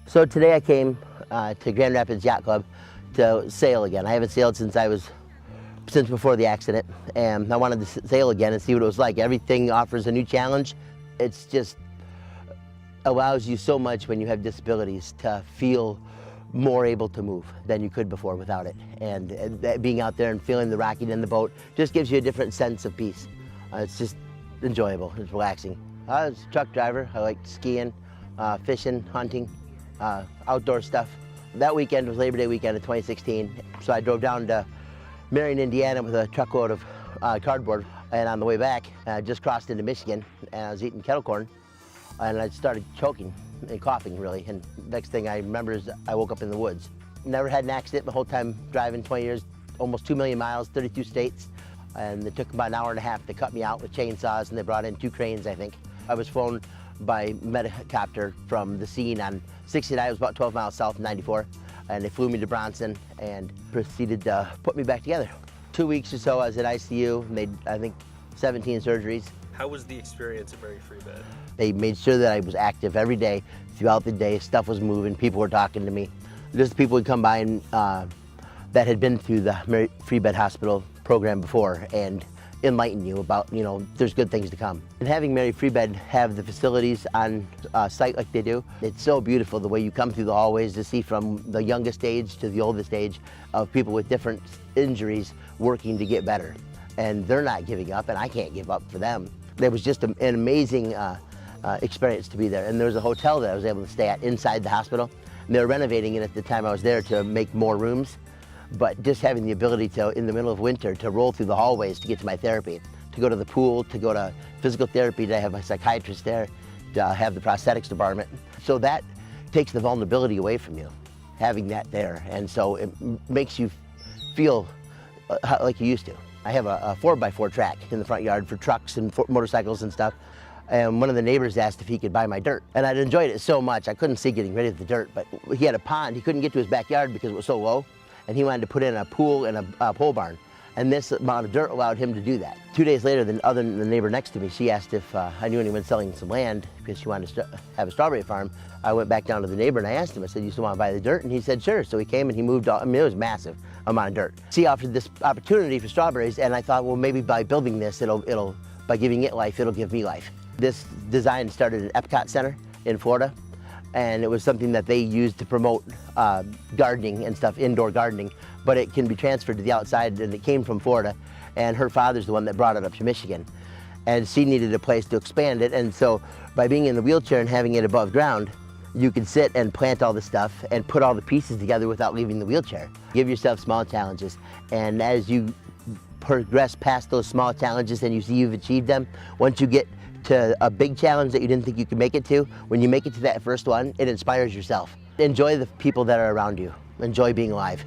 So today I came to Grand Rapids Yacht Club to sail again. I haven't sailed since before the accident, and I wanted to sail again and see what it was like. Everything offers a new challenge. It's just allows you so much when you have disabilities to feel more able to move than you could before without it. And being out there and feeling the rocking in the boat just gives you a different sense of peace. It's just enjoyable, it's relaxing. I was a truck driver. I liked skiing, fishing, hunting, outdoor stuff. That weekend was Labor Day weekend of 2016, so I drove down to Marion, Indiana with a truckload of cardboard, and on the way back, I just crossed into Michigan, and I was eating kettle corn, and I started choking and coughing, really, and next thing I remember is I woke up in the woods. Never had an accident my whole time driving, 20 years, almost 2 million miles, 32 states, and it took about an hour and a half to cut me out with chainsaws, and they brought in 2 cranes, I think. I was flown by Medicopter from the scene on 69, it was about 12 miles south of 94, and they flew me to Bronson and proceeded to put me back together. 2 weeks or so I was at ICU, and made, I think, 17 surgeries. How was the experience at Mary Free Bed? They made sure that I was active every day, throughout the day. Stuff was moving, people were talking to me. Just people would come by and that had been through the Mary Free Bed Hospital program before and enlighten you about, there's good things to come. And having Mary Free Bed have the facilities on site like they do, it's so beautiful the way you come through the hallways to see from the youngest age to the oldest age of people with different injuries working to get better. And they're not giving up, and I can't give up for them. It was just an amazing experience to be there. And there was a hotel that I was able to stay at inside the hospital. And they were renovating it at the time I was there to make more rooms. But just having the ability to, in the middle of winter, to roll through the hallways to get to my therapy, to go to the pool, to go to physical therapy, to have my psychiatrist there, to have the prosthetics department. So that takes the vulnerability away from you, having that there. And so it makes you feel like you used to. I have a 4x4 track in the front yard for trucks and motorcycles and stuff. And one of the neighbors asked if he could buy my dirt. And I'd enjoyed it so much, I couldn't see getting rid of the dirt, but he had a pond. He couldn't get to his backyard because it was so low. And he wanted to put in a pool and a pole barn. And this amount of dirt allowed him to do that. 2 days later, the neighbor next to me, she asked if I knew anyone selling some land because she wanted to have a strawberry farm. I went back down to the neighbor and I asked him, I said, you still want to buy the dirt? And he said, sure. So he came and he moved all, it was massive amount of dirt. She offered this opportunity for strawberries, and I thought, well, maybe by building this, by giving it life, it'll give me life. This design started at Epcot Center in Florida, and it was something that they used to promote gardening and stuff, indoor gardening, but it can be transferred to the outside, and it came from Florida, and her father's the one that brought it up to Michigan. And she needed a place to expand it, and so by being in the wheelchair and having it above ground, you can sit and plant all the stuff and put all the pieces together without leaving the wheelchair. Give yourself small challenges, and as you progress past those small challenges and you see you've achieved them, once you get to a big challenge that you didn't think you could make it to, when you make it to that first one, it inspires yourself. Enjoy the people that are around you. Enjoy being alive.